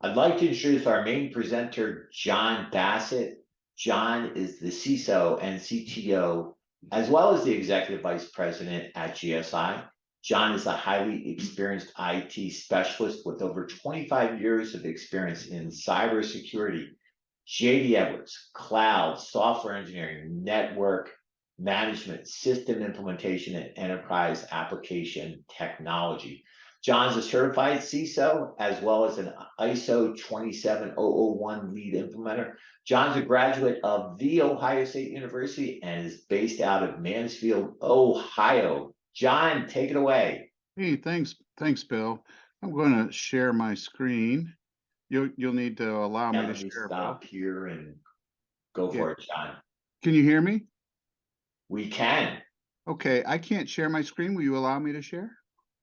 I'd like to introduce our main presenter, John Bassett. John is the CISO and CTO, as well as the Executive Vice President at GSI. John is a highly experienced IT specialist with over 25 years of experience in cybersecurity, JD Edwards, cloud, software engineering, network management, system implementation, and enterprise application technology. John's a certified CISO as well as an ISO 27001 lead implementer. John's a graduate of The Ohio State University and is based out of Mansfield, Ohio. John, take it away. Hey, thanks, Bill. I'm going to share my screen. You'll need to allow Yeah, me to let me share, Bill. stop here and go Yeah. for it, John. Can you hear me? We can. Okay, I can't share my screen. Will you allow me to share?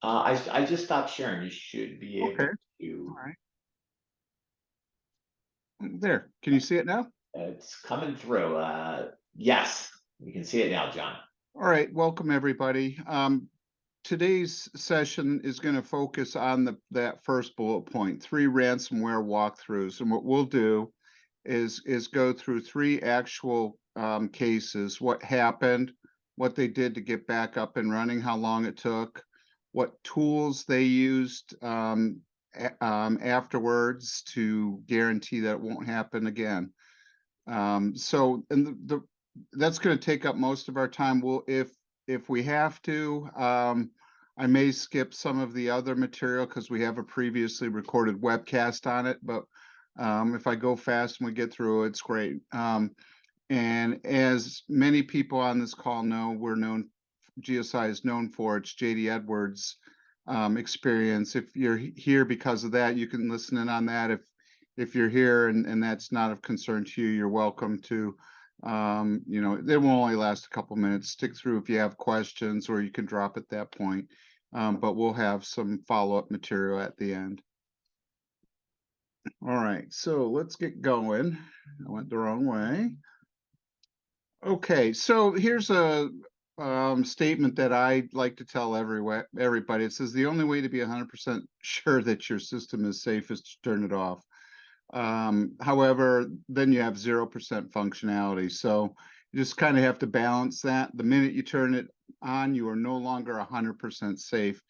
I just stopped sharing. You should be Okay. able All to. right. There. Can you see it now? It's coming through. Yes, you can see it now, John. All right. Welcome, everybody. Today's session is going to focus on that first bullet point, 3 ransomware walkthroughs. And what we'll do is go through 3 actual cases, what happened, what they did to get back up and running, how long it took, what tools they used afterwards to guarantee that it won't happen again. That's going to take up most of our time. If we have to, I may skip some of the other material because we have a previously recorded webcast on it. But if I go fast and we get through, it's great. And as many people on this call know, GSI is known for its JD Edwards experience. If you're here because of that, you can listen in on that. If you're here and that's not of concern to you, you're welcome to. They will only last a couple minutes. Stick through if you have questions, or you can drop at that point. But we'll have some follow-up material at the end. All right, so let's get going. I went the wrong way. Okay, so here's a statement that I like to tell everybody. It says the only way to be 100% sure that your system is safe is to turn it off. However, then you have 0% functionality. So you just kind of have to balance that. The minute you turn it on, you are no longer 100% safe.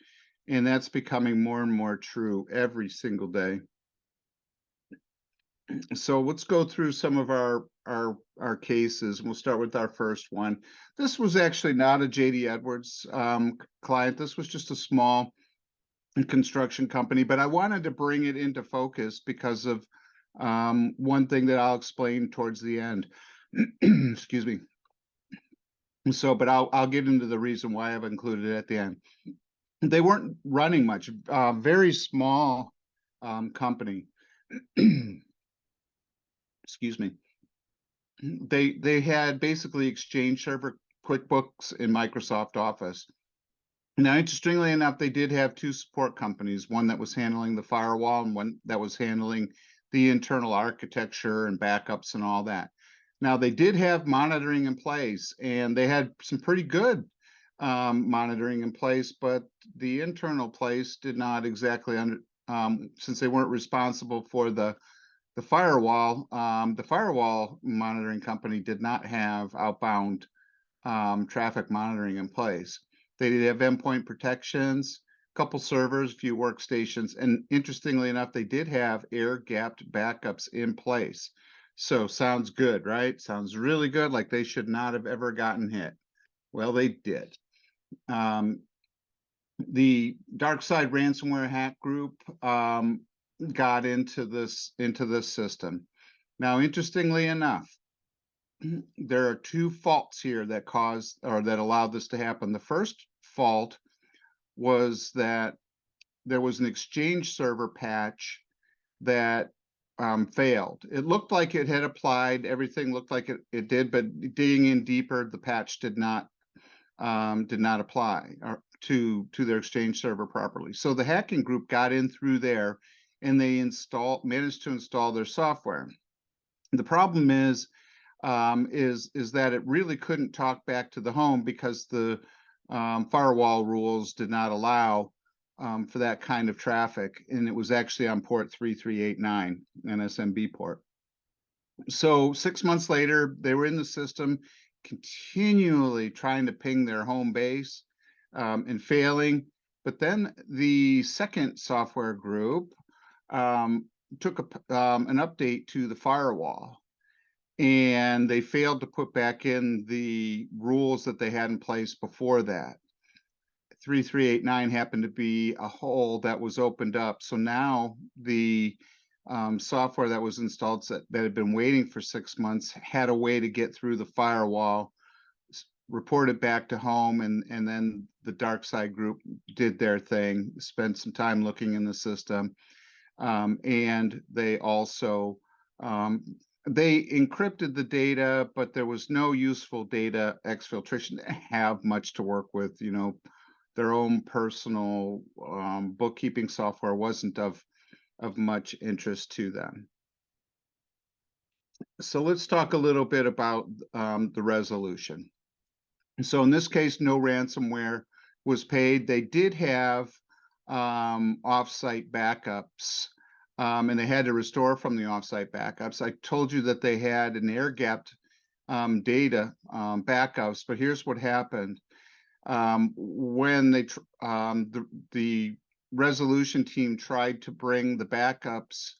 And that's becoming more and more true every single day. So let's go through some of our cases. We'll start with our first one. This was actually not a JD Edwards client. This was just a small construction company, but I wanted to bring it into focus because of one thing that I'll explain towards the end. Excuse me. So, but I'll get into the reason why I've included it at the end. They weren't running much. Very small company. Excuse me. They had basically Exchange Server, QuickBooks, and Microsoft Office. Now, interestingly enough, they did have 2 support companies, one that was handling the firewall and one that was handling the internal architecture and backups and all that. Now, they did have monitoring in place, and they had some pretty good monitoring in place, but the internal place did not exactly, since they weren't responsible for the firewall monitoring company did not have outbound traffic monitoring in place. They did have endpoint protections, a couple servers, a few workstations, and interestingly enough, they did have air-gapped backups in place. So sounds good, right? Sounds really good, like they should not have ever gotten hit. Well, they did. The dark side ransomware hack group got into this system. Now, interestingly enough, there are 2 faults here that caused or that allowed this to happen. The first fault was that there was an Exchange server patch that failed. It looked like it had applied, everything looked like it did, but digging in deeper, the patch did not apply to their Exchange server properly. So the hacking group got in through there and they managed to install their software. The problem is that it really couldn't talk back to the home because the firewall rules did not allow for that kind of traffic, and it was actually on port 3389, NSMB port. So 6 months later, they were in the system, continually trying to ping their home base and failing. But then the second software group took an update to the firewall, and they failed to put back in the rules that they had in place before that. 3389 happened to be a hole that was opened up. So now the software that was installed that had been waiting for 6 months had a way to get through the firewall, report it back to home, and then the dark side group did their thing, spent some time looking in the system, and they also they encrypted the data, but there was no useful data exfiltration to have much to work with. You know, their own personal bookkeeping software wasn't of much interest to them. So let's talk a little bit about the resolution. So in this case, no ransomware was paid. They did have offsite backups, and they had to restore from the offsite backups. I told you that they had an air-gapped data backups, but here's what happened. When the resolution team tried to bring the backups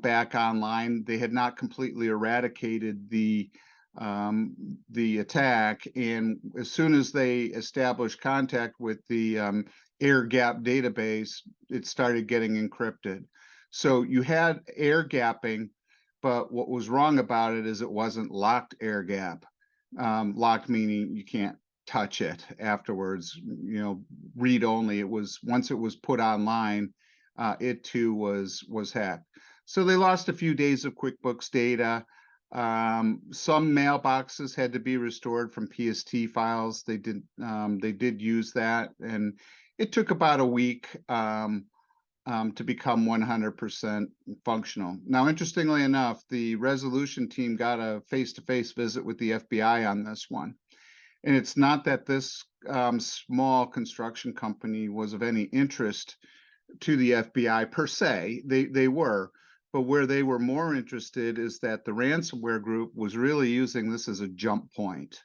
back online, they had not completely eradicated the attack, and as soon as they established contact with the air gap database, it started getting encrypted. So you had air gapping, but what was wrong about it is it wasn't locked air gap. Locked meaning you can't touch it afterwards, you know, read only. It was, once it was put online, it too was hacked. So they lost a few days of QuickBooks data. Some mailboxes had to be restored from PST files. They did use that, and it took about a week to become 100% functional. Now, interestingly enough, the resolution team got a face-to-face visit with the FBI on this one. And it's not that this small construction company was of any interest to the FBI per se. They were, but where they were more interested is that the ransomware group was really using this as a jump point.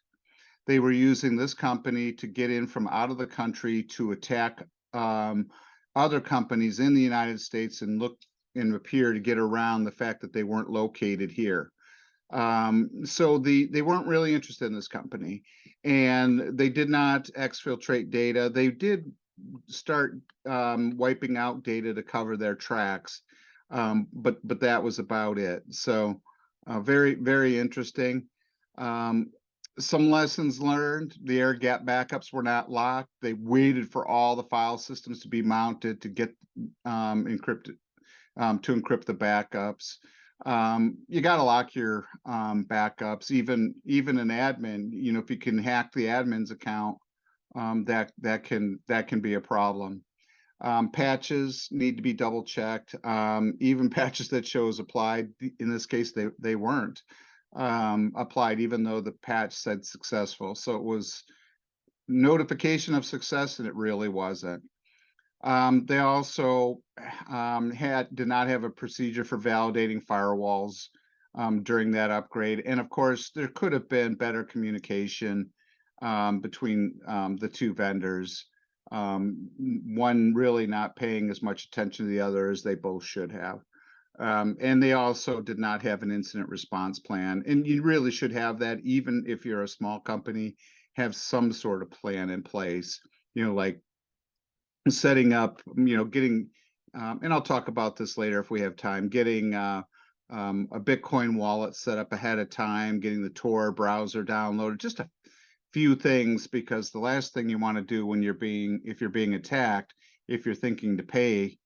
They were using this company to get in from out of the country to attack other companies in the United States and look and appear to get around the fact that they weren't located here. So they weren't really interested in this company, and they did not exfiltrate data. They did start wiping out data to cover their tracks, but that was about it. So very, very interesting. Some lessons learned: the air gap backups were not locked. They waited for all the file systems to be mounted to get encrypted, to encrypt the backups. You got to lock your backups. Even an admin, you know, if you can hack the admin's account, that can be a problem. Patches need to be double checked. Even patches that shows applied, in this case, they weren't applied, even though the patch said successful. So it was notification of success, and it really wasn't. They also did not have a procedure for validating firewalls during that upgrade. And of course, there could have been better communication between the two vendors, one really not paying as much attention to the other as they both should have. And they also did not have an incident response plan. And you really should have that, even if you're a small company, have some sort of plan in place, you know, like setting up, you know, getting, and I'll talk about this later if we have time, getting a Bitcoin wallet set up ahead of time, getting the Tor browser downloaded, just a few things, because the last thing you want to do when if you're being attacked, if you're thinking to pay,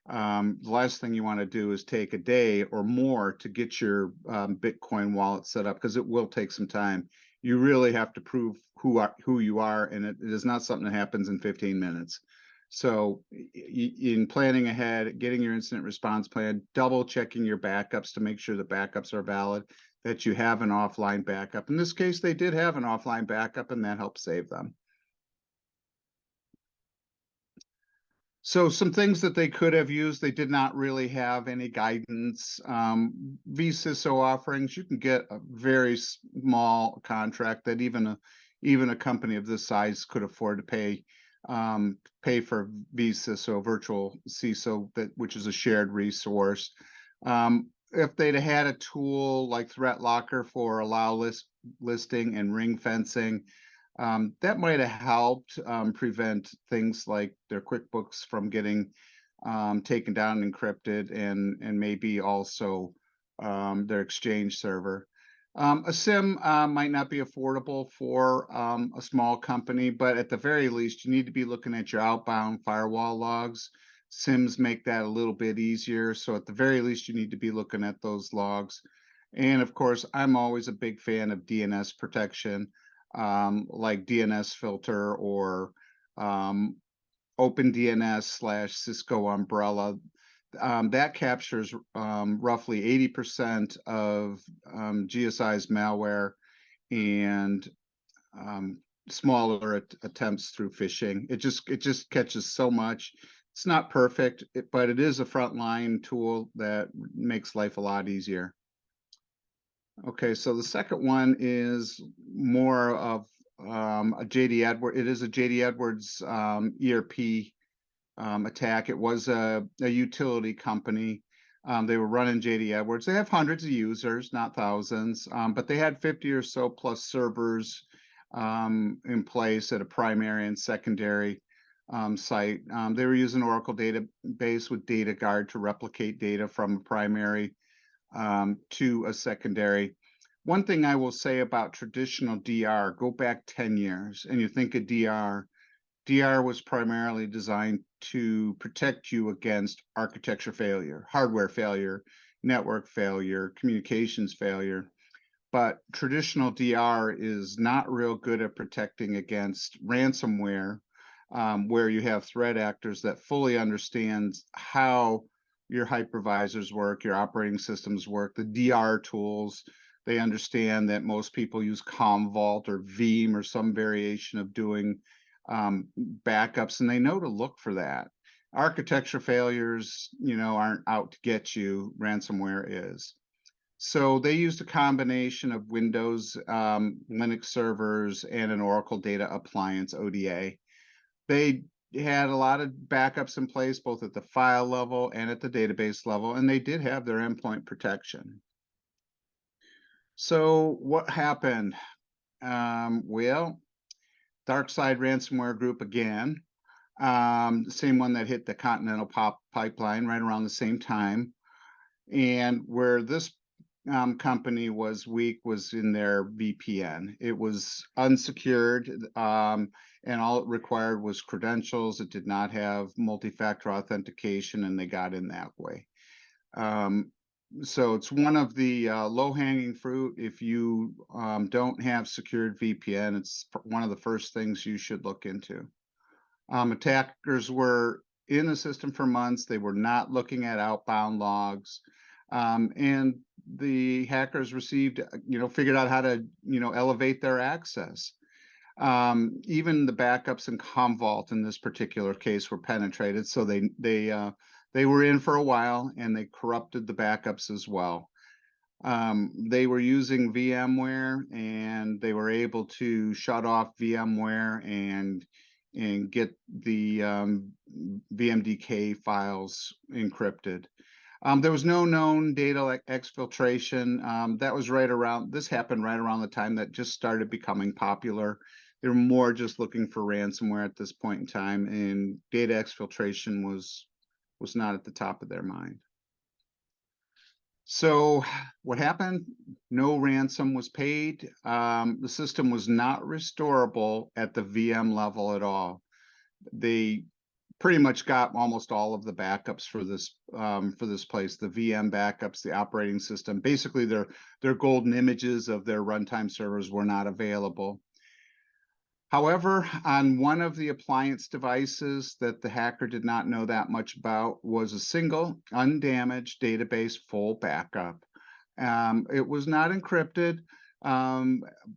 the last thing you want to do is take a day or more to get your Bitcoin wallet set up, because it will take some time. You really have to prove who you are, and it is not something that happens in 15 minutes. So in planning ahead, getting your incident response plan, double checking your backups to make sure the backups are valid, that you have an offline backup. In this case, they did have an offline backup, and that helped save them. So some things that they could have used, they did not really have any guidance. vCISO offerings, you can get a very small contract that even a company of this size could afford to pay for vCISO, virtual CISO, which is a shared resource. If they'd had a tool like ThreatLocker for listing and ring fencing, that might have helped prevent things like their QuickBooks from getting taken down and encrypted, and maybe also their Exchange server. A SIM might not be affordable for a small company, but at the very least, you need to be looking at your outbound firewall logs. SIMs make that a little bit easier. So at the very least, you need to be looking at those logs. And of course, I'm always a big fan of DNS protection, like DNS filter or OpenDNS/Cisco Umbrella. That captures roughly 80% of GSI's malware and smaller attempts through phishing. It just catches so much. It's not perfect, but it is a frontline tool that makes life a lot easier. Okay, so the second one is more of a JD Edwards. It is a JD Edwards ERP attack. It was a utility company. They were running JD Edwards. They have hundreds of users, not thousands, but they had 50 or so plus servers in place at a primary and secondary site. They were using Oracle database with DataGuard to replicate data from a primary to a secondary. One thing I will say about traditional DR, go back 10 years and you think of DR. DR was primarily designed to protect you against architecture failure, hardware failure, network failure, communications failure. But traditional DR is not real good at protecting against ransomware, where you have threat actors that fully understand how your hypervisors work, your operating systems work, the DR tools. They understand that most people use Commvault or Veeam or some variation of doing backups, and they know to look for that. Architecture failures, aren't out to get you. Ransomware is. So they used a combination of Windows, Linux servers, and an Oracle Data Appliance, ODA. They had a lot of backups in place, both at the file level and at the database level, and they did have their endpoint protection. So what happened? Well, DarkSide ransomware group again, the same one that hit the Continental pipeline right around the same time. And where this company was weak was in their VPN. It was unsecured, and all it required was credentials. It did not have multi-factor authentication, and they got in that way. So it's one of the low-hanging fruit. If you don't have secured VPN, it's one of the first things you should look into. Attackers were in the system for months. They were not looking at outbound logs. And the hackers figured out how to, elevate their access. Even the backups in Commvault in this particular case were penetrated. So they were in for a while, and they corrupted the backups as well. They were using VMware, and they were able to shut off VMware and get the VMDK files encrypted. There was no known data exfiltration. This happened right around the time that just started becoming popular. They were more just looking for ransomware at this point in time, and data exfiltration was not at the top of their mind. So what happened? No ransom was paid. The system was not restorable at the VM level at all. They pretty much got almost all of the backups for this place, the VM backups, the operating system. Basically, their golden images of their runtime servers were not available. However, on one of the appliance devices that the hacker did not know that much about was a single undamaged database full backup. It was not encrypted,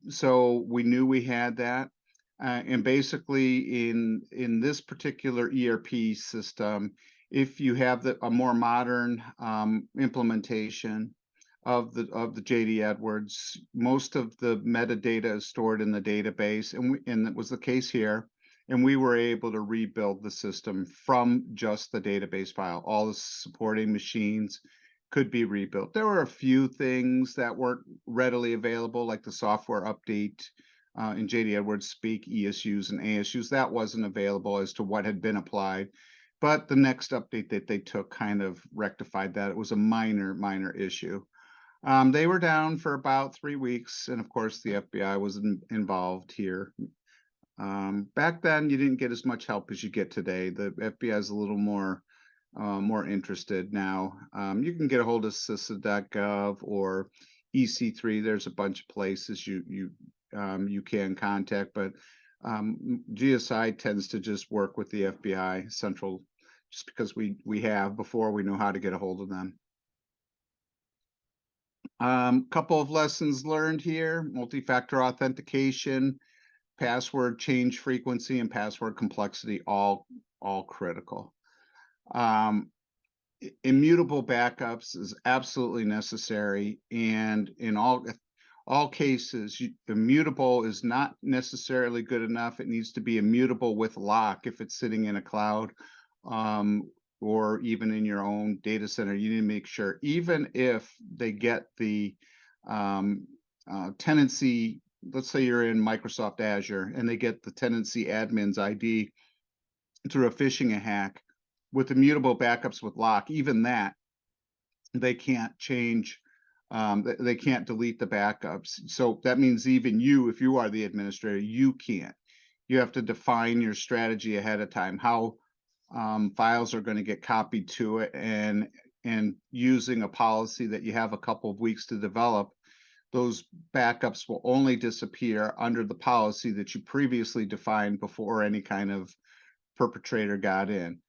so we knew we had that. And basically, in this particular ERP system, if you have a more modern implementation of the JD Edwards, most of the metadata is stored in the database, and that was the case here. And we were able to rebuild the system from just the database file. All the supporting machines could be rebuilt. There were a few things that weren't readily available, like the software update in JD Edwards speak, ESUs and ASUs. That wasn't available as to what had been applied. But the next update that they took kind of rectified that. It was a minor issue. They were down for about 3 weeks, and of course, the FBI was involved here. Back then, you didn't get as much help as you get today. The FBI is a little more interested now. You can get a hold of CISA.gov or EC3. There's a bunch of places you can contact, but GSI tends to just work with the FBI Central, just because we have before we know how to get a hold of them. Couple of lessons learned here: multi-factor authentication, password change frequency, and password complexity, all critical. Immutable backups is absolutely necessary, and in all cases, immutable is not necessarily good enough. It needs to be immutable with lock if it's sitting in a cloud, or even in your own data center. You need to make sure, even if they get the tenancy, let's say you're in Microsoft Azure and they get the tenancy admin's ID through a phishing hack, with immutable backups with lock, even that, they can't change, they can't delete the backups. So that means even you, if you are the administrator, you can't. You have to define your strategy ahead of time, how files are going to get copied to it, and using a policy that you have a couple of weeks to develop. Those backups will only disappear under the policy that you previously defined before any kind of perpetrator got in.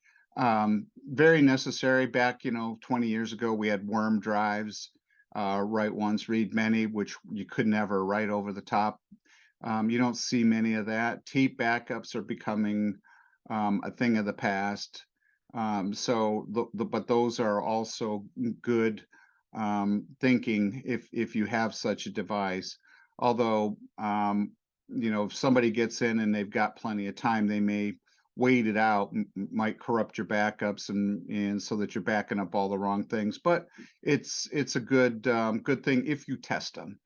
Very necessary. Back 20 years ago, we had worm drives, write once, read many, which you could never write over the top. You don't see many of that. Tape backups are becoming a thing of the past. But those are also good thinking if you have such a device. Although, if somebody gets in and they've got plenty of time, they may wait it out, might corrupt your backups, and so that you're backing up all the wrong things. But it's a good thing if you test them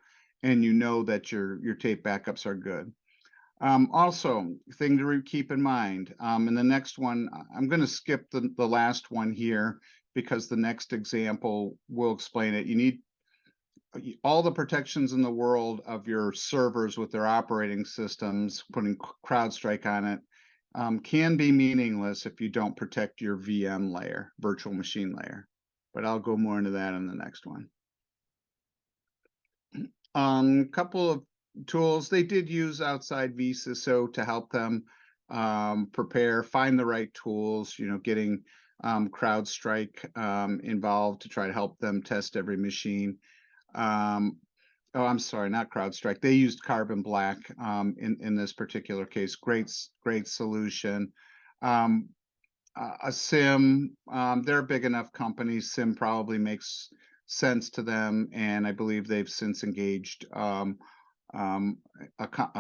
and you know that your tape backups are good. Also, thing to keep in mind, in the next one, I'm going to skip the last one here because the next example will explain it. You need all the protections in the world of your servers with their operating systems, putting CrowdStrike on it, can be meaningless if you don't protect your VM layer, virtual machine layer. But I'll go more into that in the next one. Couple of tools. They did use outside vCISO to help them prepare, find the right tools, getting CrowdStrike involved to try to help them test every machine. Oh, I'm sorry, not CrowdStrike. They used Carbon Black in this particular case. Great solution. A SIM, they're a big enough company. SIM probably makes sense to them, and I believe they've since engaged a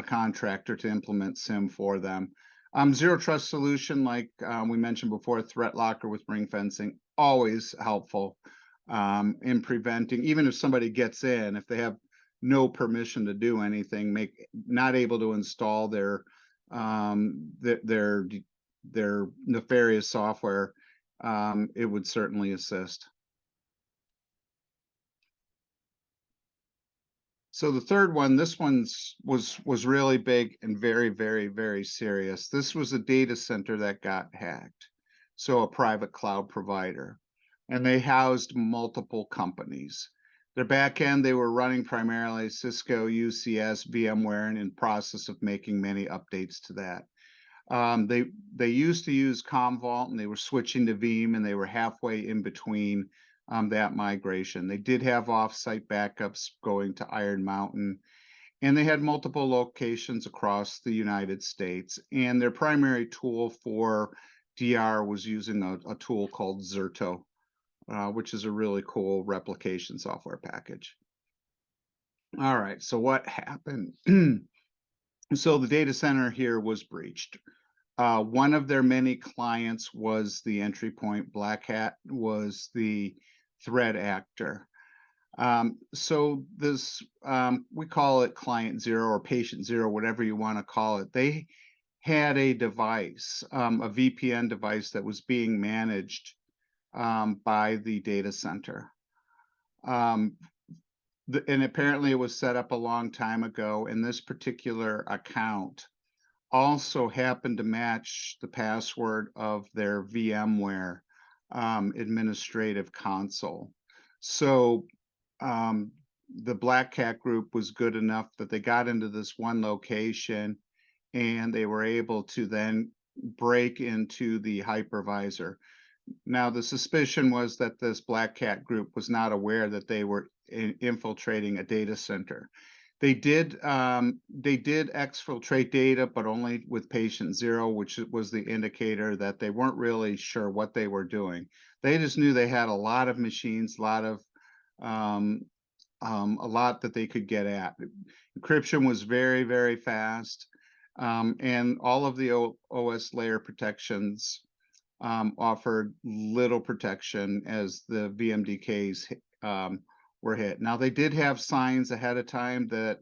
contractor to implement SIM for them. Zero trust solution, like we mentioned before, Threat Locker with ring fencing, always helpful in preventing, even if somebody gets in, if they have no permission to do anything, not able to install their nefarious software, it would certainly assist. So the third one, this was really big and very, very, very serious. This was a data center that got hacked, so a private cloud provider, and they housed multiple companies. Their back end, they were running primarily Cisco, UCS, VMware, and in process of making many updates to that. They used to use Commvault, and they were switching to Veeam, and they were halfway in between that migration. They did have offsite backups going to Iron Mountain, and they had multiple locations across the United States. And their primary tool for DR was using a tool called Zerto, which is a really cool replication software package. All right, so what happened? So the data center here was breached. One of their many clients was the entry point. Black Hat was the threat actor. So this, we call it client zero or patient zero, whatever you want to call it. They had a device, a VPN device that was being managed by the data center. And apparently it was set up a long time ago, and this particular account also happened to match the password of their VMware administrative console. So the Black Cat group was good enough that they got into this one location and they were able to then break into the hypervisor. Now, the suspicion was that this Black Cat group was not aware that they were infiltrating a data center. They did exfiltrate data, but only with patient zero, which was the indicator that they weren't really sure what they were doing. They just knew they had a lot of machines, a lot that they could get at. Encryption was very, very fast, and all of the OS layer protections offered little protection as the VMDKs were hit. Now, they did have signs ahead of time that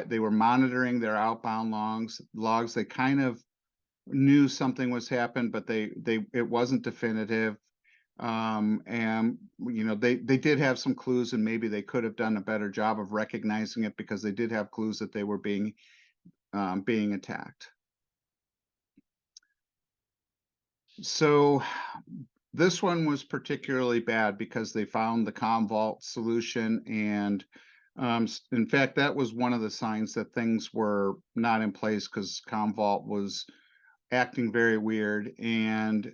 they were monitoring their outbound logs. They kind of knew something was happening, but it wasn't definitive. And they did have some clues, and maybe they could have done a better job of recognizing it because they did have clues that they were being attacked. So this one was particularly bad because they found the Commvault solution, and in fact, that was one of the signs that things were not in place because Commvault was acting very weird, and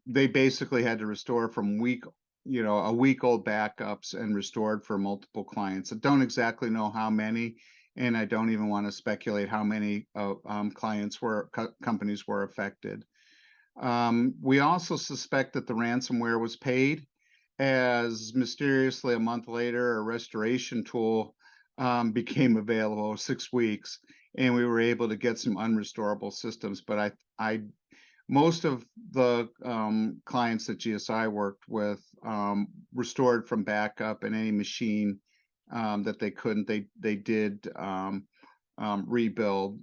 they basically had to restore from a week-old backups and restored for multiple clients. I don't exactly know how many, and I don't even want to speculate how many companies were affected. We also suspect that the ransomware was paid, as mysteriously a month later, a restoration tool became available, 6 weeks, and we were able to get some unrestorable systems. But most of the clients that GSI worked with restored from backup, and any machine that they couldn't, they did rebuild.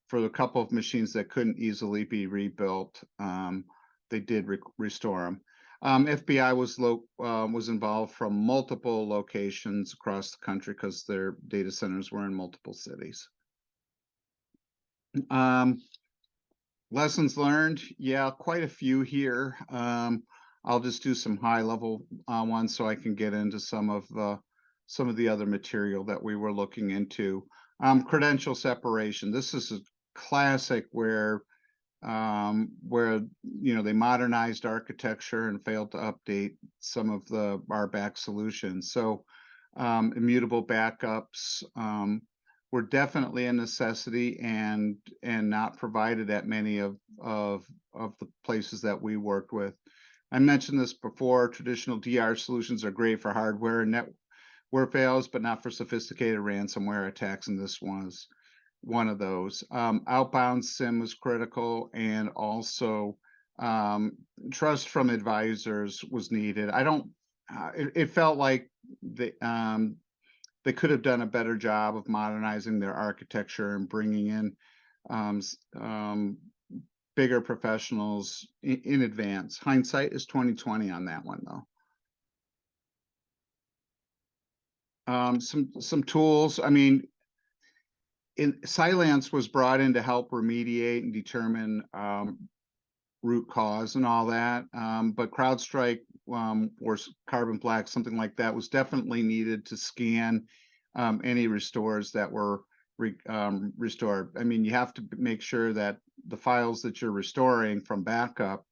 For the couple of machines that couldn't easily be rebuilt, they did restore them. FBI was involved from multiple locations across the country because their data centers were in multiple cities. Lessons learned, yeah, quite a few here. I'll just do some high-level ones so I can get into some of the other material that we were looking into. Credential separation. This is a classic where they modernized architecture and failed to update some of the RBAC solutions. So immutable backups were definitely a necessity and not provided at many of the places that we worked with. I mentioned this before. Traditional DR solutions are great for hardware and network fails, but not for sophisticated ransomware attacks, and this was one of those. Outbound SIM was critical, and also trust from advisors was needed. It felt like they could have done a better job of modernizing their architecture and bringing in bigger professionals in advance. Hindsight is 2020 on that one, though. Some tools. I mean, Cylance was brought in to help remediate and determine root cause and all that, but CrowdStrike or Carbon Black, something like that, was definitely needed to scan any restores that were restored. I mean, you have to make sure that the files that you're restoring from backup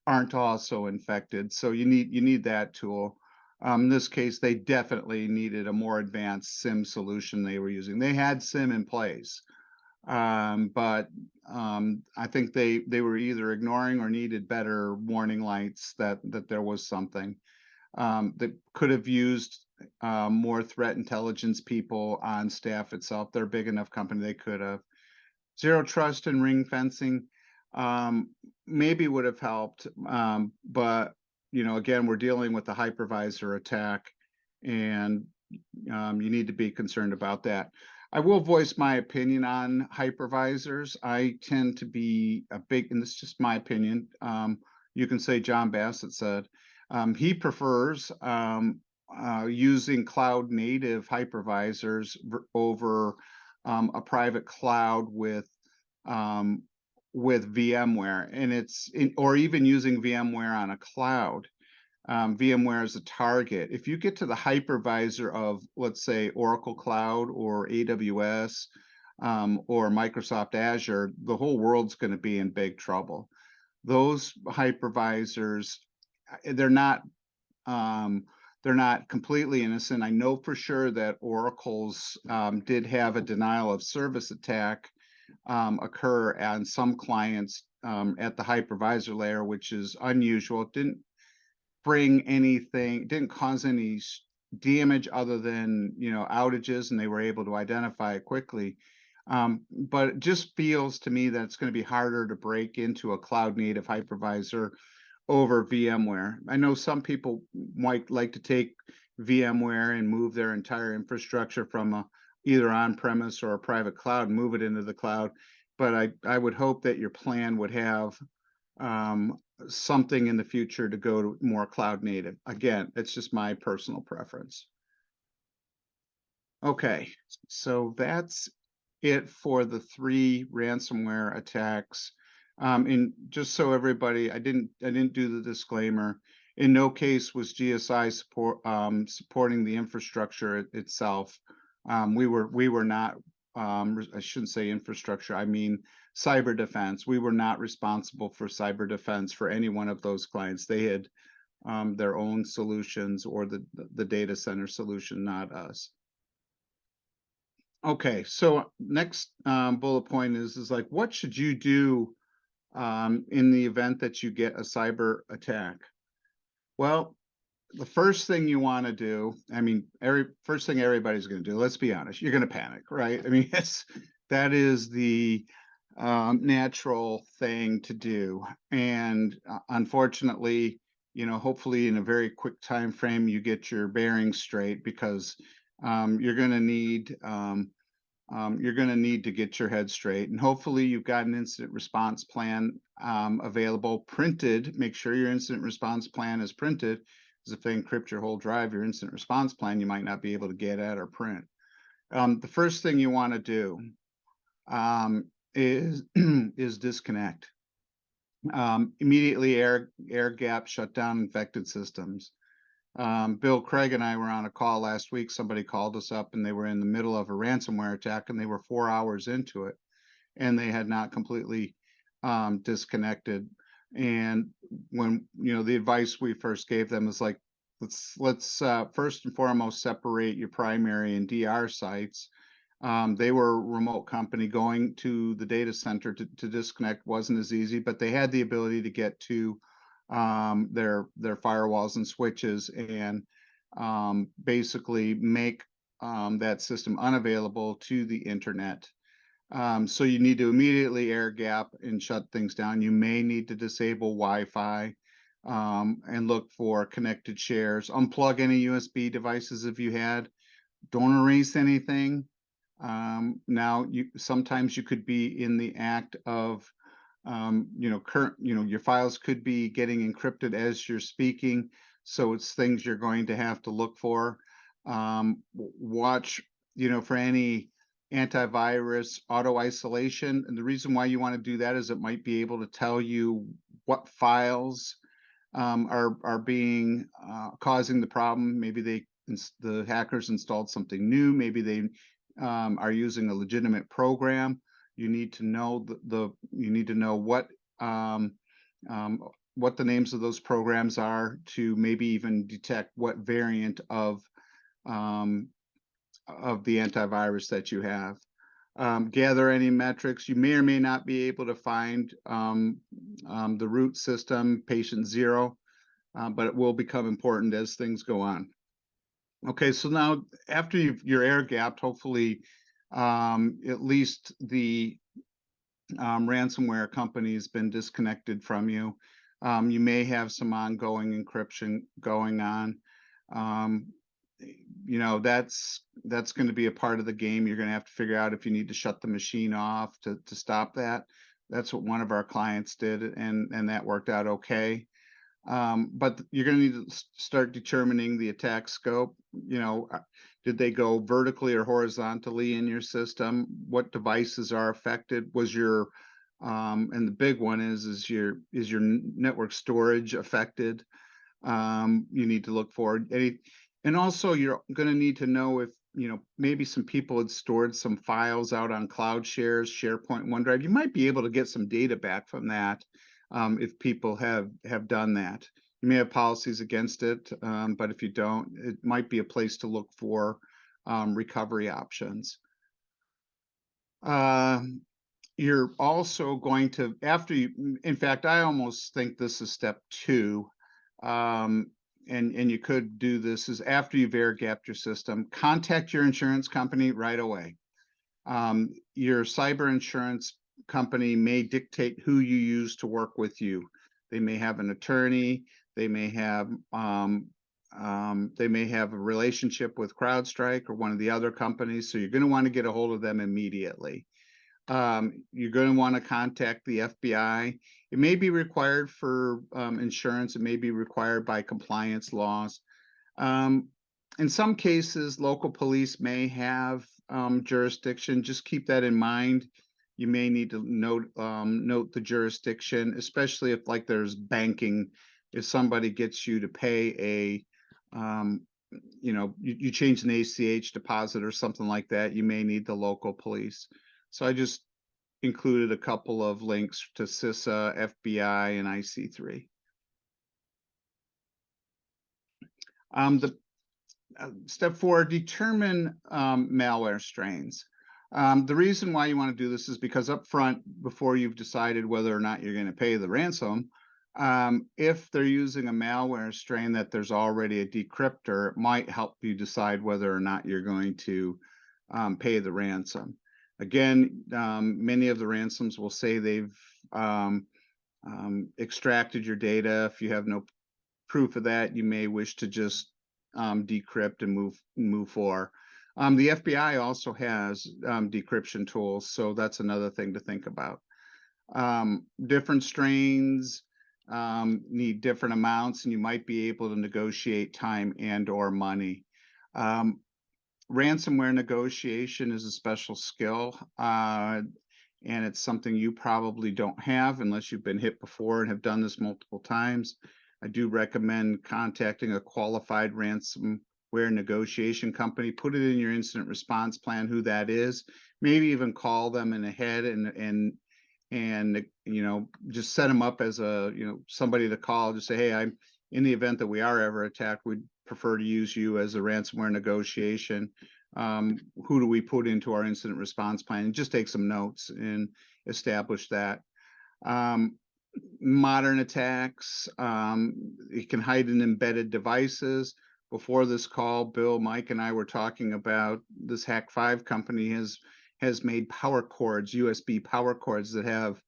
aren't also infected, so you need that tool. In this case, they definitely needed a more advanced SIM solution they were using. They had SIM in place, but I think they were either ignoring or needed better warning lights that there was something. That could have used more threat intelligence people on staff itself. They're a big enough company, they could have. Zero trust and ring fencing maybe would have helped, but again, we're dealing with a hypervisor attack, and you need to be concerned about that. I will voice my opinion on hypervisors. I tend to be a big, and this is just my opinion. You can say John Bassett said he prefers using cloud native hypervisors over a private cloud um, with VMware, and or even using VMware on a cloud. VMware is a target. If you get to the hypervisor of, let's say, Oracle Cloud or AWS or Microsoft Azure, the whole world's going to be in big trouble. Those hypervisors, they're not completely innocent. I know for sure that Oracle's did have a denial of service attack occur on some clients at the hypervisor layer, which is unusual. It didn't bring anything, didn't cause any damage other than outages, and they were able to identify it quickly. But it just feels to me that it's going to be harder to break into a cloud native hypervisor over VMware. I know some people might like to take VMware and move their entire infrastructure from either on-premise or a private cloud and move it into the cloud. But I would hope that your plan would have something in the future to go to more cloud native. Again, it's just my personal preference. Okay, so that's it for the 3 ransomware attacks. And just so everybody, I didn't do the disclaimer. In no case was GSI supporting the infrastructure itself. We were not. I shouldn't say infrastructure. I mean cyber defense. We were not responsible for cyber defense for any one of those clients. They had their own solutions or the data center solution, not us. Okay, so next bullet point is like, what should you do in the event that you get a cyber attack? Well, the first thing you want to do, I mean, first thing everybody's going to do, let's be honest, you're going to panic, right? I mean, that is the natural thing to do. And unfortunately, hopefully in a very quick time frame, you get your bearings straight, because you're going to need to get your head straight, and hopefully you've got an incident response plan available, printed. Make sure your incident response plan is printed, because if they encrypt your whole drive, your incident response plan, you might not be able to get at or print. The first thing you want to do is disconnect. Immediately air gap, shut down infected systems. Bill Craig and I were on a call last week. Somebody called us up and they were in the middle of a ransomware attack, and they were 4 hours into it, and they had not completely disconnected. And when the advice we first gave them is like, let's first and foremost separate your primary and DR sites. They were a remote company. Going to the data center to disconnect wasn't as easy, but they had the ability to get to their firewalls and switches, and basically make that system unavailable to the internet. So you need to immediately air gap and shut things down. You may need to disable Wi-Fi and look for connected shares. Unplug any USB devices if you had. Don't erase anything. Now, sometimes you could be in the act of your files could be getting encrypted as you're speaking, so it's things you're going to have to look for. Watch, for any antivirus auto isolation, and the reason why you want to do that is it might be able to tell you what files are being causing the problem. Maybe the hackers installed something new. Maybe they are using a legitimate program. You need to know you need to know what what the names of those programs are to maybe even detect what variant of the antivirus that you have. Gather any metrics. You may or may not be able to find the root system, patient zero, but it will become important as things go on. Okay, so now after you're air gapped, hopefully at least the ransomware company has been disconnected from you. You may have some ongoing encryption going on. You know, that's going to be a part of the game. You're going to have to figure out if you need to shut the machine off to stop that. That's what one of our clients did, and that worked out okay. But you're going to need to start determining the attack scope. You know, did they go vertically or horizontally in your system? What devices are affected? Was your and the big one is your network storage affected? You need to look for any, and also you're going to need to know if, you know, maybe some people had stored some files out on cloud shares, SharePoint, OneDrive. You might be able to get some data back from that if people have done that. You may have policies against it, but if you don't, it might be a place to look for recovery options. You're also going to, after you, in fact, I almost think this is step 2. And you could do this is after you've air gapped your system, contact your insurance company right away. Your cyber insurance company may dictate who you use to work with you. They may have an attorney. They may have a relationship with CrowdStrike or one of the other companies. So you're going to want to get a hold of them immediately. You're going to want to contact the FBI. It may be required for insurance. It may be required by compliance laws. In some cases, local police may have jurisdiction. Just keep that in mind. You may need to note the jurisdiction, especially if, like, there's banking. If somebody gets you to pay you know, you change an ACH deposit or something like that, you may need the local police. So I just included a couple of links to CISA, FBI, and IC3. Step 4, determine malware strains. The reason why you want to do this is because up front, before you've decided whether or not you're going to pay the ransom, if they're using a malware strain that there's already a decryptor, it might help you decide whether or not you're going to pay the ransom. Again, many of the ransoms will say they've extracted your data. If you have no proof of that, you may wish to just decrypt and move forward. The FBI also has decryption tools, so that's another thing to think about. Different strains need different amounts, and you might be able to negotiate time and or money. Ransomware negotiation is a special skill, and it's something you probably don't have unless you've been hit before and have done this multiple times. I do recommend contacting a qualified ransomware negotiation company. Put it in your incident response plan who that is. Maybe even call them in ahead and you know, just set them up as a, you know, somebody to call. Just say, hey, I'm in the event that we are ever attacked, we'd prefer to use you as a ransomware negotiation. Who do we put into our incident response plan? And just take some notes and establish that. Modern attacks, it can hide in embedded devices. Before this call, Bill, Mike, and I were talking about this Hack5 company has made power cords, USB power cords that have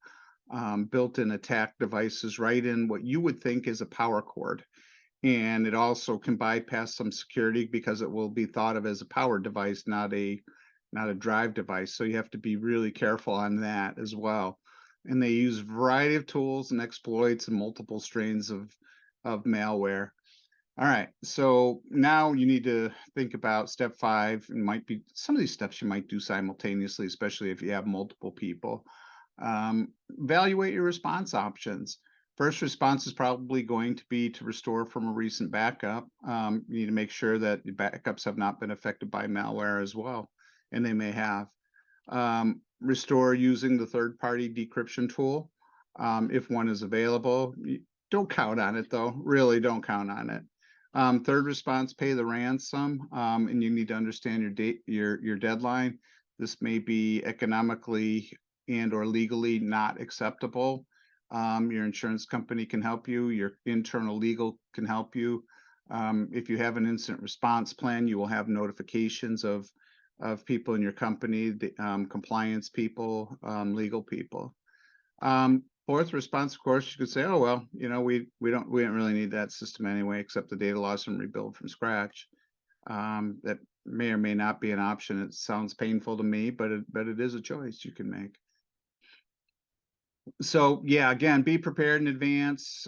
built-in attack devices right in what you would think is a power cord. And it also can bypass some security because it will be thought of as a power device, not a drive device. So you have to be really careful on that as well. And they use a variety of tools and exploits and multiple strains of malware. All right, so now you need to think about step 5, and might be some of these steps you might do simultaneously, especially if you have multiple people. Evaluate your response options. First response is probably going to be to restore from a recent backup. You need to make sure that your backups have not been affected by malware as well, and they may have. Restore using the third-party decryption tool if one is available. don't count on it though. Really don't count on it. Third response, pay the ransom, and you need to understand your date, your deadline. This may be economically and or legally not acceptable. Your insurance company can help you. Your internal legal can help you. If you have an incident response plan, you will have notifications of people in your company, the compliance people, legal people. Fourth response, of course, you could say, oh, well, you know, we don't really need that system anyway, except the data loss and rebuild from scratch. That may or may not be an option. It sounds painful to me, but it is a choice you can make. So yeah, again, be prepared in advance.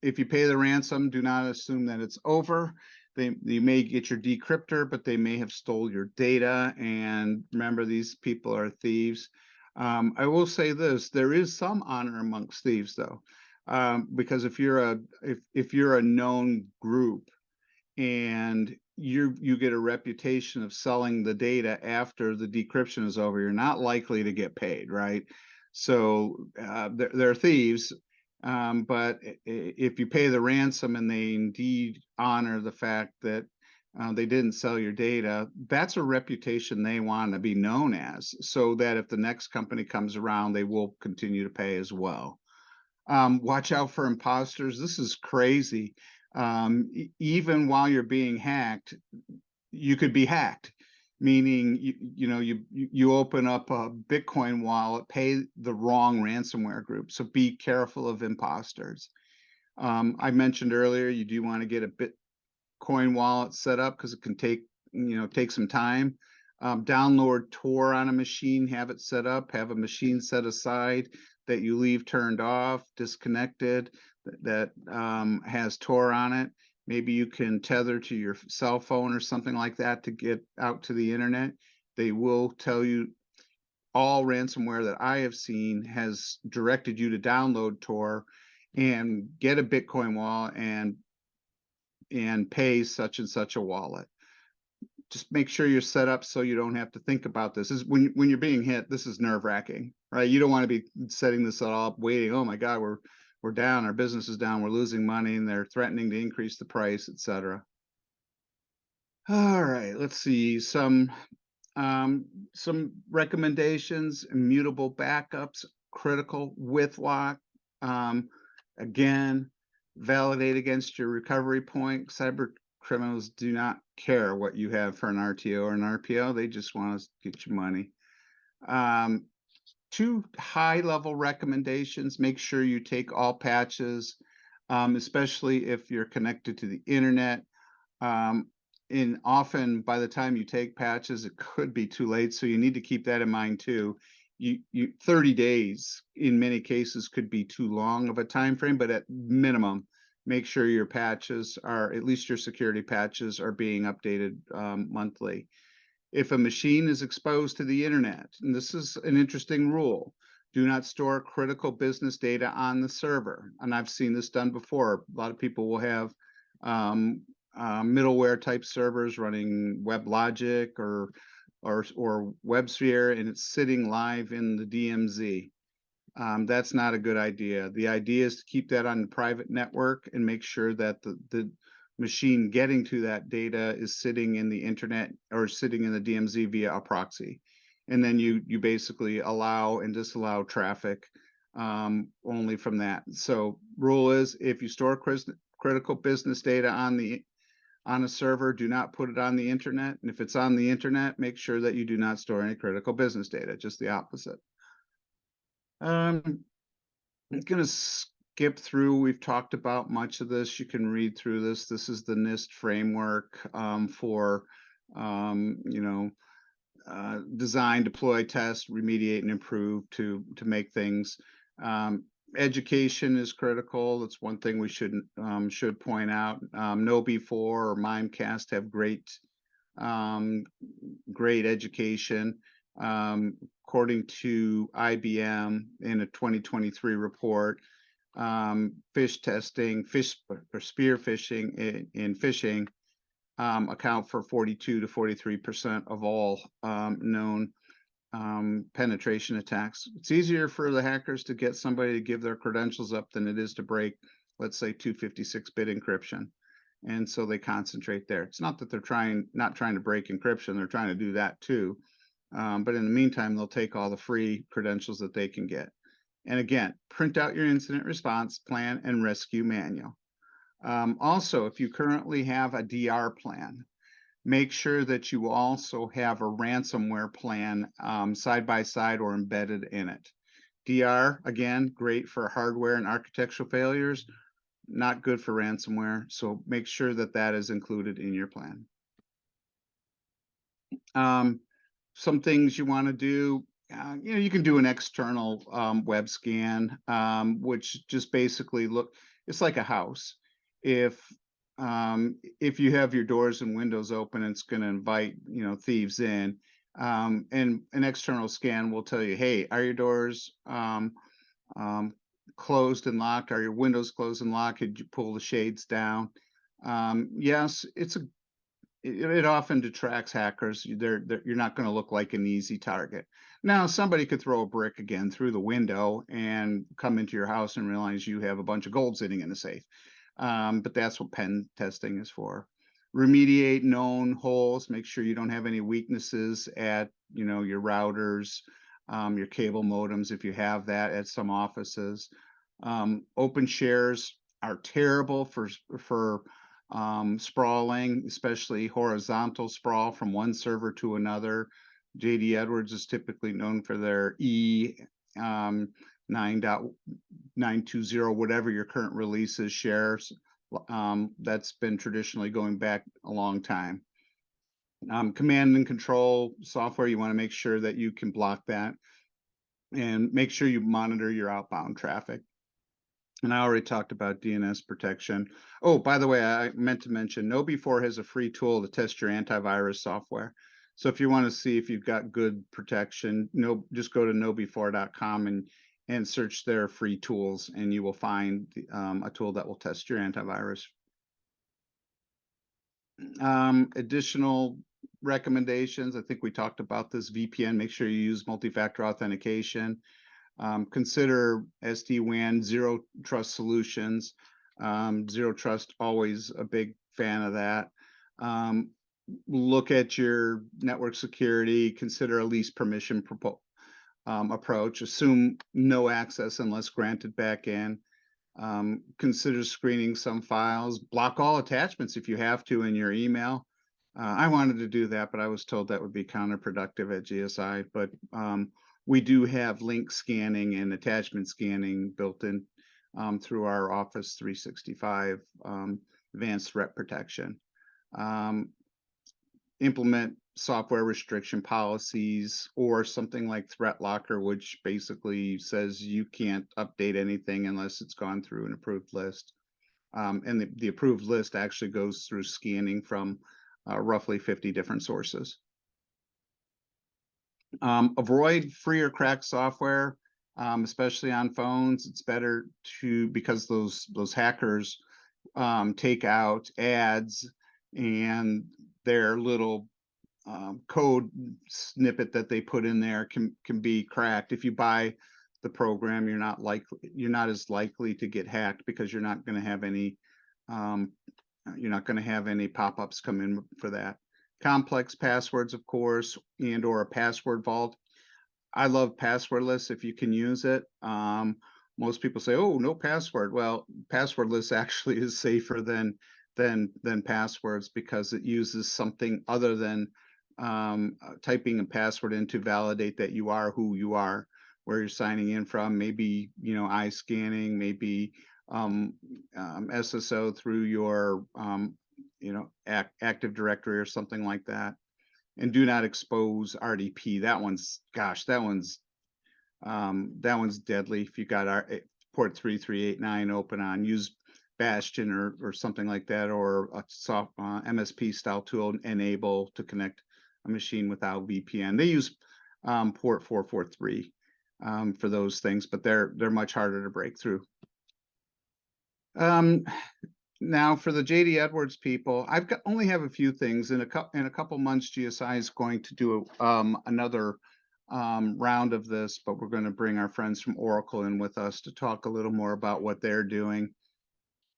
If you pay the ransom, do not assume that it's over. You may get your decryptor, but they may have stole your data. And remember, these people are thieves. I will say this: there is some honor amongst thieves, though, because if you're a known group and you get a reputation of selling the data after the decryption is over, you're not likely to get paid, right? So they're thieves, but if you pay the ransom and they indeed honor the fact that they didn't sell your data, that's a reputation they want to be known as, so that if the next company comes around, they will continue to pay as well. Watch out for imposters. This is crazy. Even while you're being hacked, you could be hacked, meaning you open up a Bitcoin wallet, pay the wrong ransomware group. So be careful of imposters. I mentioned earlier, you do want to get a Bitcoin wallet set up because it can take some time. Download Tor on a machine, have it set up, have a machine set aside that you leave turned off, disconnected, that has Tor on it. Maybe you can tether to your cell phone or something like that to get out to the internet. They will tell you, all ransomware that I have seen has directed you to download Tor and get a Bitcoin wallet and pay such and such a wallet. Just make sure you're set up so you don't have to think about this. When you're being hit, this is nerve-wracking, right? You don't want to be setting this all up, waiting, oh my God, we're down, our business is down, we're losing money, and they're threatening to increase the price, etc. All right, let's see some recommendations. Immutable backups, critical with lock. Again, validate against your recovery point. Cyber criminals do not care what you have for an RTO or an RPO. They just want to get your money. Two high-level recommendations: make sure you take all patches, especially if you're connected to the internet. And often by the time you take patches, it could be too late. So you need to keep that in mind too. 30 days in many cases could be too long of a time frame, but at minimum, make sure your patches are, at least your security patches, are being updated monthly. If a machine is exposed to the internet, and this is an interesting rule, do not store critical business data on the server. And I've seen this done before. A lot of people will have middleware type servers running WebLogic or WebSphere, and it's sitting live in the DMZ. That's not a good idea. The idea is to keep that on the private network and make sure that the machine getting to that data is sitting in the internet or sitting in the DMZ via a proxy. And then you basically allow and disallow traffic only from that. So rule is, if you store critical business data on a server, do not put it on the internet. And if it's on the internet, make sure that you do not store any critical business data, just the opposite. I'm going to skip through. We've talked about much of this. You can read through this. This is the NIST framework for, design, deploy, test, remediate, and improve to make things. Education is critical. That's one thing we should point out. KnowBe4 or Mimecast have great education. According to IBM in a 2023 report, fish testing, spear phishing and phishing account for 42 to 43% of all known penetration attacks. It's easier for the hackers to get somebody to give their credentials up than it is to break let's say 256-bit encryption. And so they concentrate there. It's not that they're not trying to break encryption, they're trying to do that too. But in the meantime, they'll take all the free credentials that they can get. And again, print out your incident response plan and rescue manual. Also, if you currently have a DR plan, make sure that you also have a ransomware plan side by side or embedded in it. DR, again, great for hardware and architectural failures, not good for ransomware. So make sure that that is included in your plan. Some things you want to do, you can do an external web scan, which just basically it's like a house. If you have your doors and windows open, it's going to invite thieves in. And an external scan will tell you, hey, are your doors closed and locked? Are your windows closed and locked? Did you pull the shades down? Yes, it often detracts hackers. You're not going to look like an easy target. Now, somebody could throw a brick again through the window and come into your house and realize you have a bunch of gold sitting in the safe. But that's what pen testing is for. Remediate known holes. Make sure you don't have any weaknesses at your routers, your cable modems if you have that at some offices. Open shares are terrible for sprawling, especially horizontal sprawl from one server to another. JD Edwards is typically known for their 9.920, whatever your current release is, shares. That's been traditionally going back a long time. Command and control software, you want to make sure that you can block that and make sure you monitor your outbound traffic. And I already talked about DNS protection. Oh, by the way, I meant to mention KnowBe4 has a free tool to test your antivirus software. So if you want to see if you've got good protection, just go to knowbe4.com and search their free tools, and you will find a tool that will test your antivirus. Additional recommendations, I think we talked about this. VPN, make sure you use multi-factor authentication. Consider SD-WAN, zero trust solutions. Zero trust, always a big fan of that. Look at your network security, consider a least permission approach. Assume no access unless granted back in. Consider screening some files. Block all attachments if you have to in your email. I wanted to do that, but I was told that would be counterproductive at GSI. But we do have link scanning and attachment scanning built in through our Office 365 advanced threat protection. Implement software restriction policies or something like Threat Locker, which basically says you can't update anything unless it's gone through an approved list. And the approved list actually goes through scanning from roughly 50 different sources. Avoid free or cracked software, especially on phones. It's better because those hackers take out ads and their little code snippet that they put in there can be cracked. If you buy the program, you're not as likely to get hacked because you're not going to have any pop-ups come in for that. Complex passwords, of course, and or a password vault. I love passwordless if you can use it. Most people say, "Oh, no password." Well, passwordless actually is safer than passwords because it uses something other than typing a password in to validate that you are who you are, where you're signing in from. Maybe eye scanning, maybe SSO through your Active Directory or something like that. And do not expose RDP. That one's deadly. If you got our port 3389 open on, use Bastion or something like that, or a soft MSP style tool, enable to connect a machine without VPN. They use port 443 for those things, but they're much harder to break through. Now for the JD Edwards people, only have a few things. In a couple months, GSI is going to do another round of this, but we're going to bring our friends from Oracle in with us to talk a little more about what they're doing.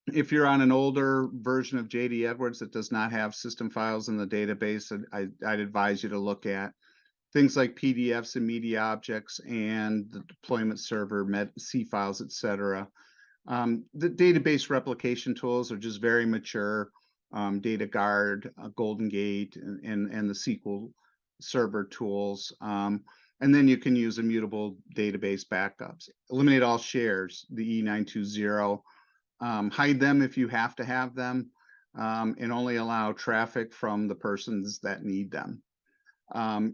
If you're on an older version of JD Edwards that does not have system files in the database, I'd advise you to look at things like PDFs and media objects and the deployment server, C files, etc. The database replication tools are just very mature. Data Guard, Golden Gate, and the SQL Server tools. And then you can use immutable database backups. Eliminate all shares, the E920. Hide them if you have to have them, and only allow traffic from the persons that need them. I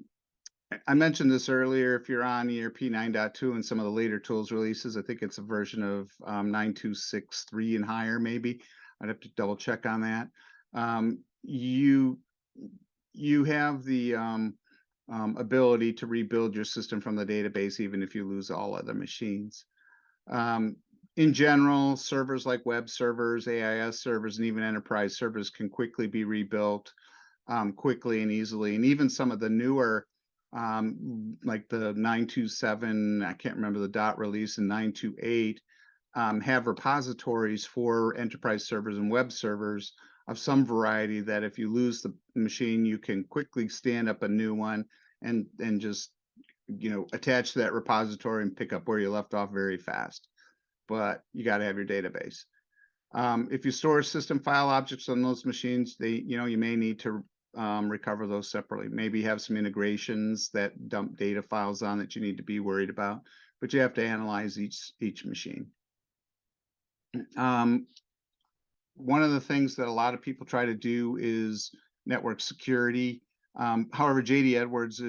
mentioned this earlier. If you're on ERP 9.2 and some of the later tools releases, I think it's a version of 9.263 and higher, maybe. I'd have to double check on that. You have the ability to rebuild your system from the database, even if you lose all other machines. In general, servers like web servers, AIS servers, and even enterprise servers can quickly be rebuilt quickly and easily. And even some of the newer, like the 9.2.7, I can't remember the dot release, and 9.2.8, have repositories for enterprise servers and web servers of some variety that if you lose the machine, you can quickly stand up a new one and just, attach to that repository and pick up where you left off very fast. But you got to have your database. If you store system file objects on those machines, you may need to recover those separately. Maybe have some integrations that dump data files on that you need to be worried about, but you have to analyze each machine. One of the things that a lot of people try to do is network security. However, JD Edwards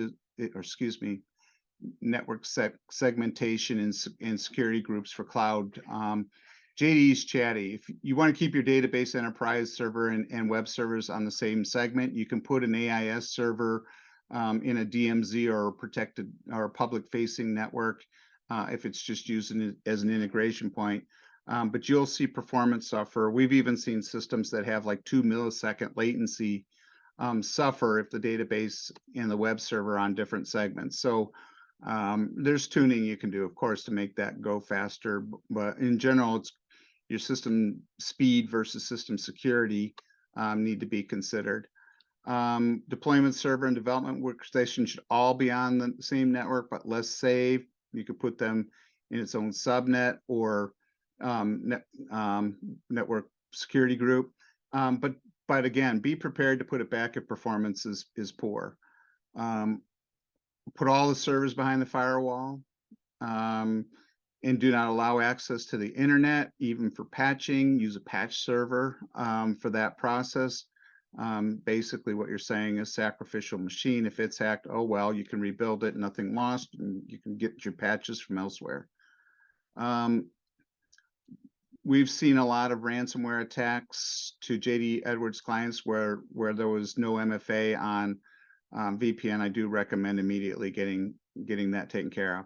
network segmentation and security groups for cloud. JD's chatty. If you want to keep your database, enterprise server, and web servers on the same segment, you can put an AIS server in a DMZ or protected or public-facing network if it's just using it as an integration point. But you'll see performance suffer. We've even seen systems that have like 2 millisecond latency suffer if the database and the web server are on different segments. So there's tuning you can do, of course, to make that go faster. But in general, it's your system speed versus system security need to be considered. Deployment server and development workstation should all be on the same network, but less safe. You could put them in its own subnet or network security group. But again, be prepared to put it back if performance is poor. Put all the servers behind the firewall, and do not allow access to the internet, even for patching. Use a patch server for that process. Basically, what you're saying is sacrificial machine. If it's hacked, oh well, you can rebuild it, nothing lost, and you can get your patches from elsewhere. We've seen a lot of ransomware attacks to JD Edwards clients where there was no MFA on VPN. I do recommend immediately getting that taken care of.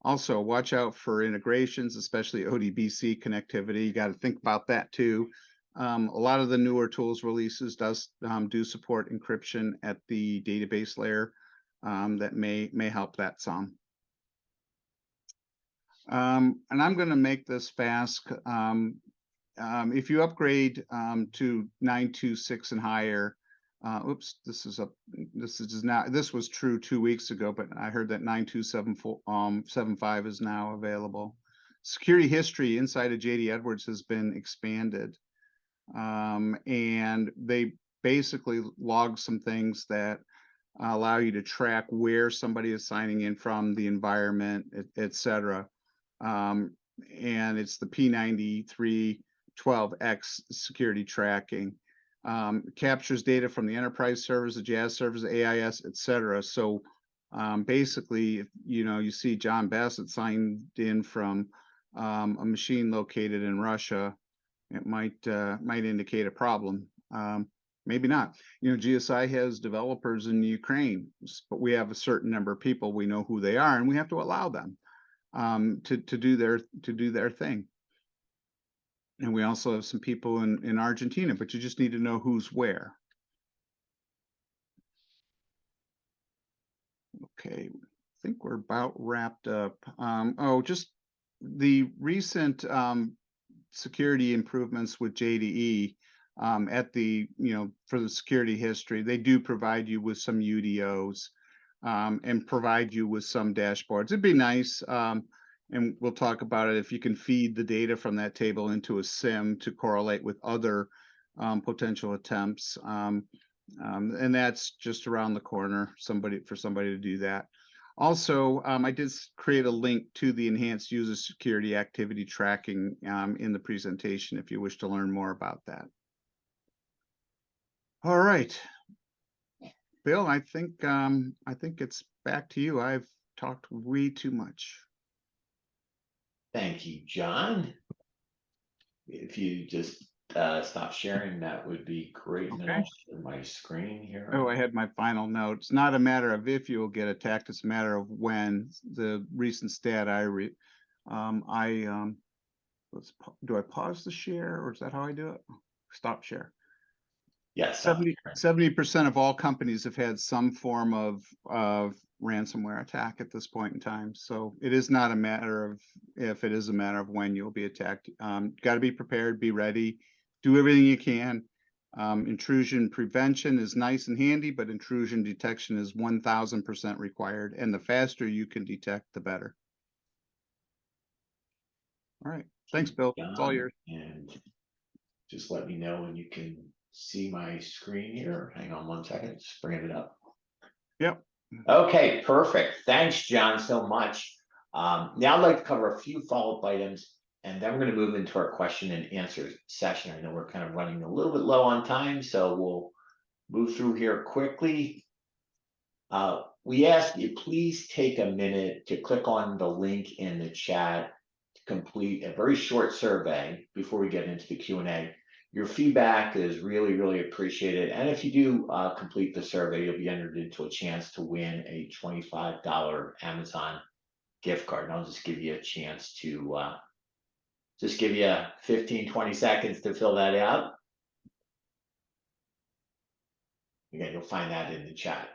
Also, watch out for integrations, especially ODBC connectivity. You got to think about that too. A lot of the newer tools releases do support encryption at the database layer. That may help that some. And I'm going to make this fast. If you upgrade to 9.2.6 and higher, this was true 2 weeks ago, but I heard that 9.2.7.5 is now available. Security history inside of JD Edwards has been expanded, and they basically log some things that allow you to track where somebody is signing in from, the environment, etc. And it's the P9312X security tracking. Captures data from the enterprise servers, the JAS servers, the AIS, etc. So basically, if you see John Bassett signed in from a machine located in Russia, it might indicate a problem. Maybe not. GSI has developers in Ukraine, but we have a certain number of people. We know who they are, and we have to allow them to do their thing. And we also have some people in Argentina, but you just need to know who's where. Okay, I think we're about wrapped up. Just the recent security improvements with JDE, at the, for the security history, they do provide you with some UDOs, and provide you with some dashboards. It'd be nice, and we'll talk about it, if you can feed the data from that table into a SIM to correlate with other potential attempts. And that's just around the corner, for somebody to do that. Also, I did create a link to the enhanced user security activity tracking in the presentation if you wish to learn more about that. All right, Bill, I think it's back to you. I've talked way too much. Thank you, John. If you just stop sharing, that would be great. And then Okay. I'll share my screen here. Oh, I had my final note. It's not a matter of if you will get attacked, it's a matter of when. The recent stat do I pause the share, or is that how I do it? Stop share. Yes. 70% of all companies have had some form of ransomware attack at this point in time. So it is not a matter of if, it is a matter of when you'll be attacked. Got to be prepared, be ready, do everything you can. Intrusion prevention is nice and handy, but intrusion detection is 1000% required. And the faster you can detect, the better. All right. Thanks, Bill. It's all yours. And just let me know when you can see my screen here. Hang on one second, just bringing it up. Yep. Okay, perfect. Thanks, John, so much. Now I'd like to cover a few follow-up items, and then we're going to move into our question and answer session. I know we're kind of running a little bit low on time, so we'll move through here quickly. We ask you please take a minute to click on the link in the chat to complete a very short survey before we get into the Q&A. Your feedback is really, really appreciated. And if you do complete the survey, you'll be entered into a chance to win a $25 Amazon gift card. And I'll just give you a chance to just give you 15, 20 seconds to fill that out. Again, you'll find that in the chat.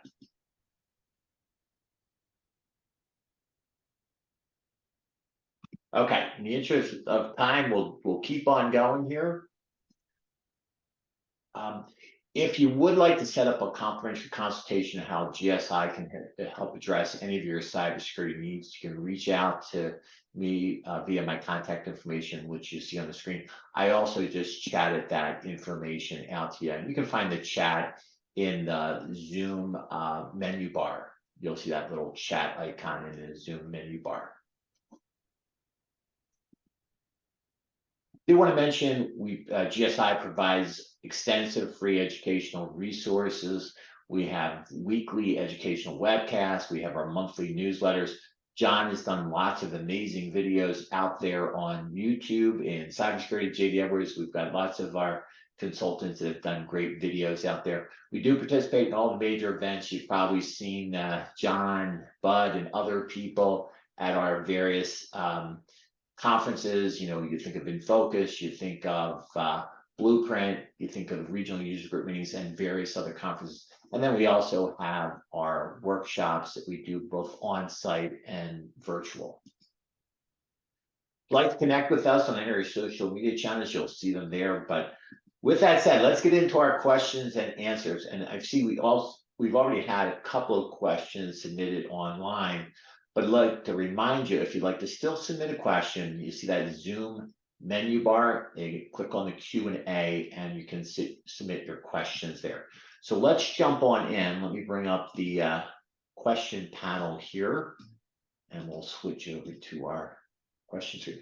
Okay, in the interest of time, we'll keep on going here. If you would like to set up a complimentary consultation on how GSI can help address any of your cybersecurity needs, you can reach out to me via my contact information, which you see on the screen. I also just chatted that information out to you. And you can find the chat in the Zoom menu bar. You'll see that little chat icon in the Zoom menu bar. I do want to mention GSI provides extensive free educational resources. We have weekly educational webcasts. We have our monthly newsletters. John has done lots of amazing videos out there on YouTube and Cybersecurity, JD Edwards. We've got lots of our consultants that have done great videos out there. We do participate in all the major events. You've probably seen John, Bud, and other people at our various conferences. You think of InFocus, you think of Blueprint, you think of regional user group meetings and various other conferences. And then we also have our workshops that we do both on-site and virtual. If you'd like to connect with us on any of our social media channels, you'll see them there. But with that said, let's get into our questions and answers. And I see we've already had a couple of questions submitted online. But I'd like to remind you, if you'd like to still submit a question, you see that Zoom menu bar, you click on the Q&A and you can submit your questions there. So let's jump on in. Let me bring up the question panel here and we'll switch over to our questions here.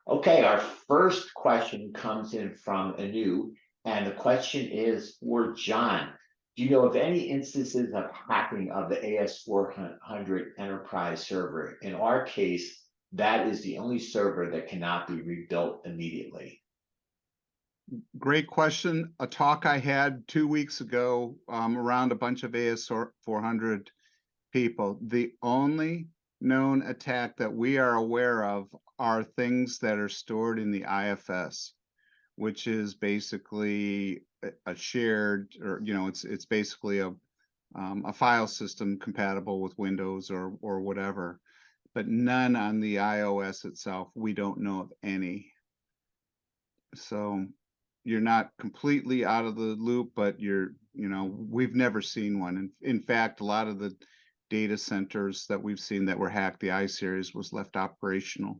Okay, our first question comes in from Anu, and the question is for John. Do you know of any instances of hacking of the AS400 enterprise server? In our case, that is the only server that cannot be rebuilt immediately. Great question. A talk I had 2 weeks ago around a bunch of AS400 people. The only known attack that we are aware of are things that are stored in the IFS, which is basically a shared, or it's basically a file system compatible with Windows or whatever, but none on the iOS itself. We don't know of any. So you're not completely out of the loop, but we've never seen one. In fact, a lot of the data centers that we've seen that were hacked, the I-series was left operational.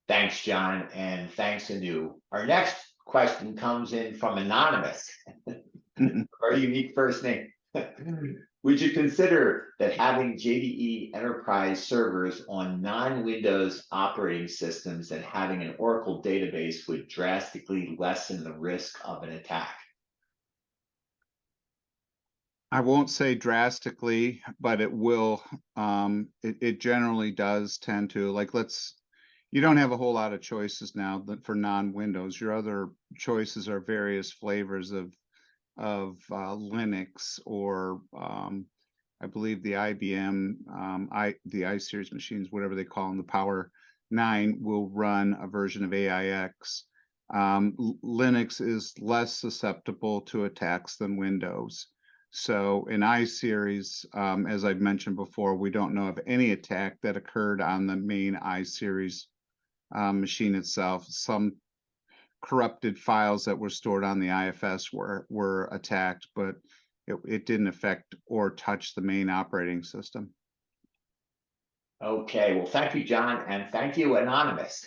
Thanks, John, and thanks, Anu. Our next question comes in from Anonymous. Very unique first name. Would you consider that having JDE enterprise servers on non-Windows operating systems and having an Oracle database would drastically lessen the risk of an attack? I won't say drastically, but it will. It generally does tend to. Like, you don't have a whole lot of choices now for non-Windows. Your other choices are various flavors of Linux, or I believe the IBM the I-series machines, whatever they call them, the Power 9 will run a version of AIX. Linux is less susceptible to attacks than Windows. So in I-series, as I've mentioned before, we don't know of any attack that occurred on the main I-series machine itself. Some corrupted files that were stored on the IFS were attacked, but it didn't affect or touch the main operating system. Okay, well, thank you, John, and thank you, Anonymous.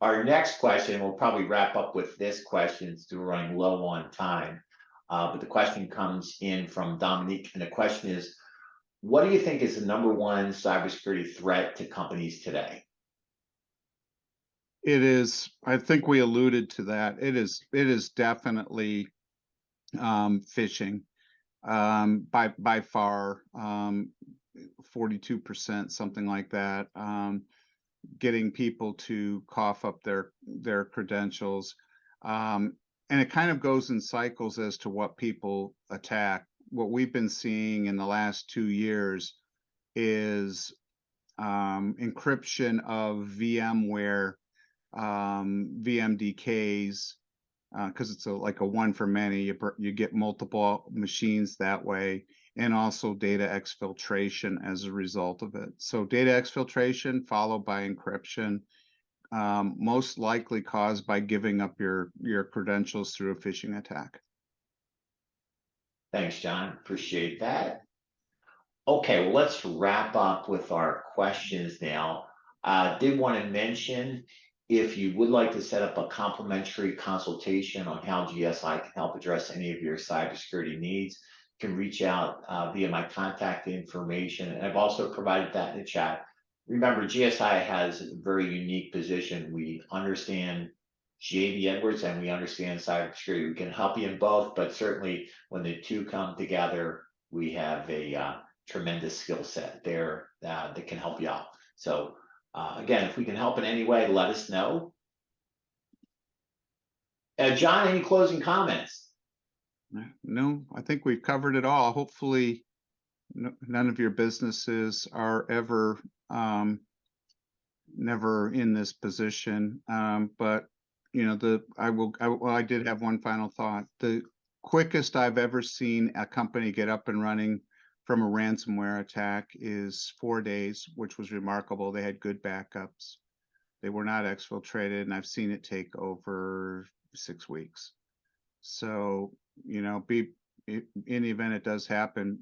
Our next question, we'll probably wrap up with this question, since we're running low on time. But the question comes in from Dominique, and the question is, what do you think is the number one cybersecurity threat to companies today? It is, I think we alluded to that. It is definitely phishing. By far, 42%, something like that. Getting people to cough up their credentials. And it kind of goes in cycles as to what people attack. What we've been seeing in the last 2 years is encryption of VMware VMDKs, because it's like a one for many. You get multiple machines that way, and also data exfiltration as a result of it. So data exfiltration followed by encryption, most likely caused by giving up your credentials through a phishing attack. Thanks, John. Appreciate that. Okay, well, let's wrap up with our questions now. Did want to mention, if you would like to set up a complimentary consultation on how GSI can help address any of your cybersecurity needs, you can reach out via my contact information. And I've also provided that in the chat. Remember, GSI has a very unique position. We understand JD Edwards and we understand cybersecurity. We can help you in both, but certainly when the two come together, we have a tremendous skill set there that can help you out. So again, if we can help in any way, let us know. John, any closing comments? No, I think we've covered it all. Hopefully none of your businesses are ever never in this position. But I did have one final thought. The quickest I've ever seen a company get up and running from a ransomware attack is 4 days, which was remarkable. They had good backups. They were not exfiltrated, and I've seen it take over 6 weeks. So, in the event it does happen,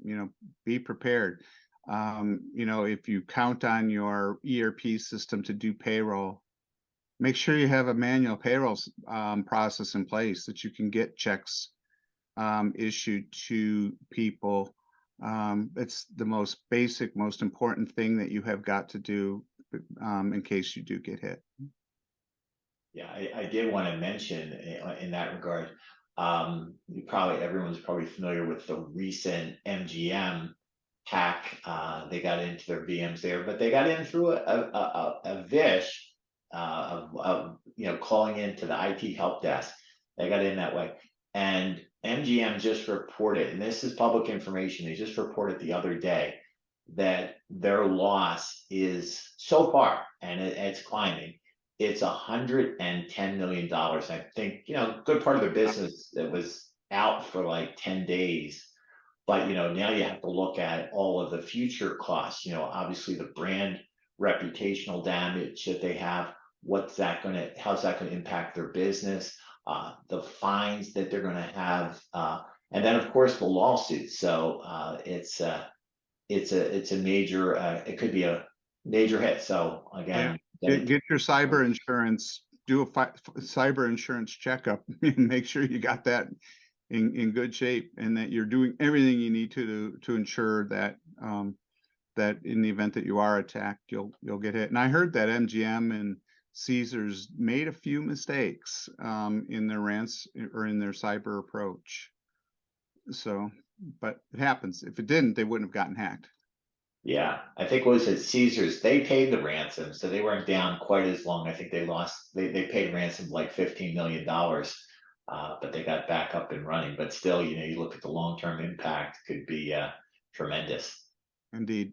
be prepared. If you count on your ERP system to do payroll, make sure you have a manual payroll process in place that you can get checks issued to people. It's the most basic, most important thing that you have got to do in case you do get hit. Yeah, I did want to mention in that regard, everyone's probably familiar with the recent MGM hack. They got into their VMs there, but they got in through a VISH calling into the IT help desk. They got in that way. And MGM just reported, and this is public information, they just reported the other day that their loss is so far, and it's climbing, it's $110 million. I think, good part of their business that was out for like 10 days. But, now you have to look at all of the future costs, obviously the brand reputational damage that they have, how's that gonna impact their business, the fines that they're gonna have, and then of course the lawsuits. So it's a major, it could be a major hit. So again, Get your cyber insurance, do a cyber insurance checkup and make sure you got that in good shape, and that you're doing everything you need to ensure that that in the event that you are attacked, you'll get hit. And I heard that MGM and Caesars made a few mistakes in their in their cyber approach. So, but it happens. If it didn't, they wouldn't have gotten hacked. yeah, I think what was it, Caesars, they paid the ransom, so they weren't down quite as long. I think they paid ransom like $15 million, but they got back up and running. But still, you look at the long-term impact, could be tremendous. Indeed.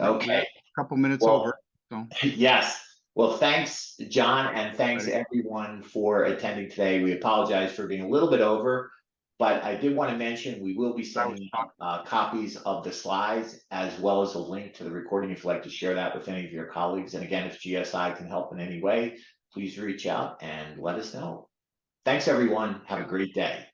Okay. A couple minutes Well, over. So. Yes. Well, thanks, John, and thanks everyone for attending today. We apologize for being a little bit over, but I did want to mention we will be sending out copies of the slides as well as a link to the recording if you'd like to share that with any of your colleagues. And again, if GSI can help in any way, please reach out and let us know. Thanks, everyone. Have a great day.